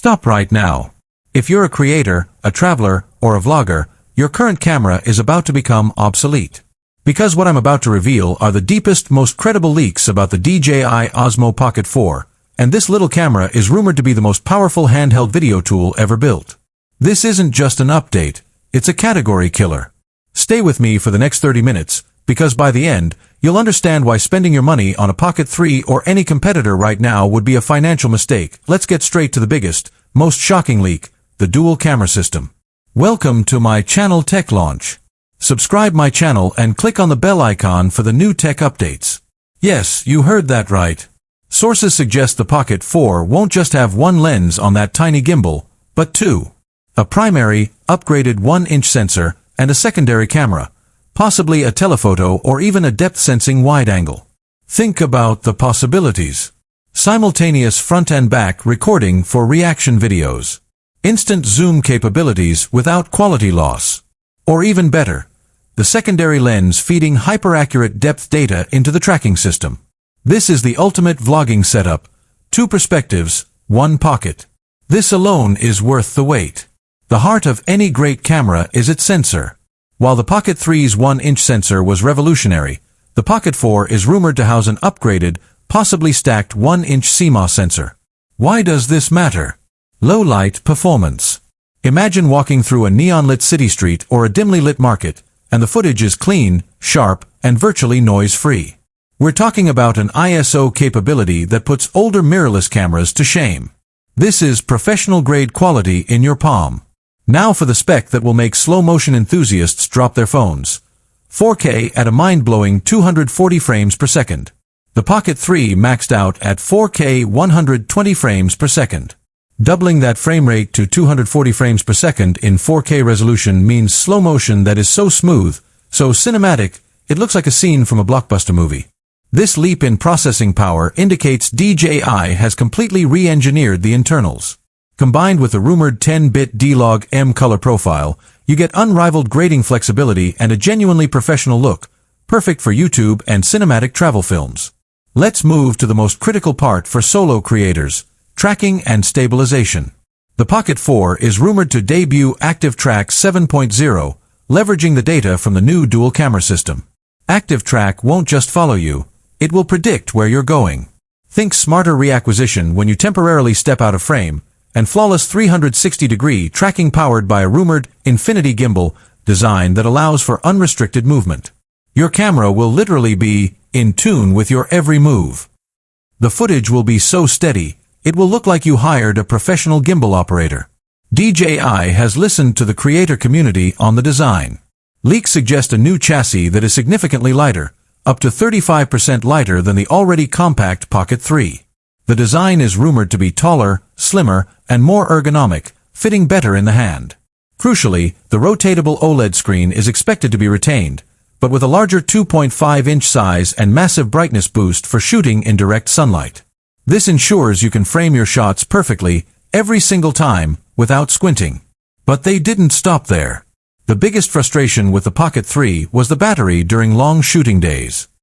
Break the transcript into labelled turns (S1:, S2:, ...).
S1: Stop right now. If you're a creator, a traveler, or a vlogger, your current camera is about to become obsolete. Because what I'm about to reveal are the deepest, most credible leaks about the DJI Osmo Pocket 4, and this little camera is rumored to be the most powerful handheld video tool ever built. This isn't just an update, it's a category killer. Stay with me for the next 30 minutes, because by the end, you'll understand why spending your money on a Pocket 3 or any competitor right now would be a financial mistake. Let's get straight to the biggest, most shocking leak, the dual camera system. Welcome to my channel Tech Launch. Subscribe my channel and click on the bell icon for the new tech updates. Yes, you heard that right. Sources suggest the Pocket 4 won't just have one lens on that tiny gimbal, but two. A primary, upgraded 1-inch sensor and a secondary camera, possibly a telephoto or even a depth-sensing wide-angle. Think about the possibilities. Simultaneous front and back recording for reaction videos. Instant zoom capabilities without quality loss. Or even better, the secondary lens feeding hyper-accurate depth data into the tracking system. This is the ultimate vlogging setup. 2 perspectives, 1 pocket. This alone is worth the wait. The heart of any great camera is its sensor. While the Pocket 3's 1-inch sensor was revolutionary, the Pocket 4 is rumored to house an upgraded, possibly stacked 1-inch CMOS sensor. Why does this matter? Low light performance. Imagine walking through a neon-lit city street or a dimly lit market, and the footage is clean, sharp, and virtually noise-free. We're talking about an ISO capability that puts older mirrorless cameras to shame. This is professional-grade quality in your palm. Now for the spec that will make slow-motion enthusiasts drop their phones. 4K at a mind-blowing 240 frames per second. The Pocket 3 maxed out at 4K 120 frames per second. Doubling that frame rate to 240 frames per second in 4K resolution means slow motion that is so smooth, so cinematic, it looks like a scene from a blockbuster movie. This leap in processing power indicates DJI has completely re-engineered the internals. Combined with the rumored 10-bit D-Log M color profile, you get unrivaled grading flexibility and a genuinely professional look, perfect for YouTube and cinematic travel films. Let's move to the most critical part for solo creators, tracking and stabilization. The Pocket 4 is rumored to debut ActiveTrack 7.0, leveraging the data from the new dual camera system. ActiveTrack won't just follow you, it will predict where you're going. Think smarter reacquisition when you temporarily step out of frame, and flawless 360-degree tracking powered by a rumored infinity gimbal design that allows for unrestricted movement. Your camera will literally be in tune with your every move. The footage will be so steady, it will look like you hired a professional gimbal operator. DJI has listened to the creator community on the design. Leaks suggest a new chassis that is significantly lighter, up to 35% lighter than the already compact Pocket 3. The design is rumored to be taller, slimmer, and more ergonomic, fitting better in the hand. Crucially, the rotatable OLED screen is expected to be retained, but with a larger 2.5-inch size and massive brightness boost for shooting in direct sunlight. This ensures you can frame your shots perfectly, every single time, without squinting. But they didn't stop there. The biggest frustration with the Pocket 3 was the battery during long shooting days.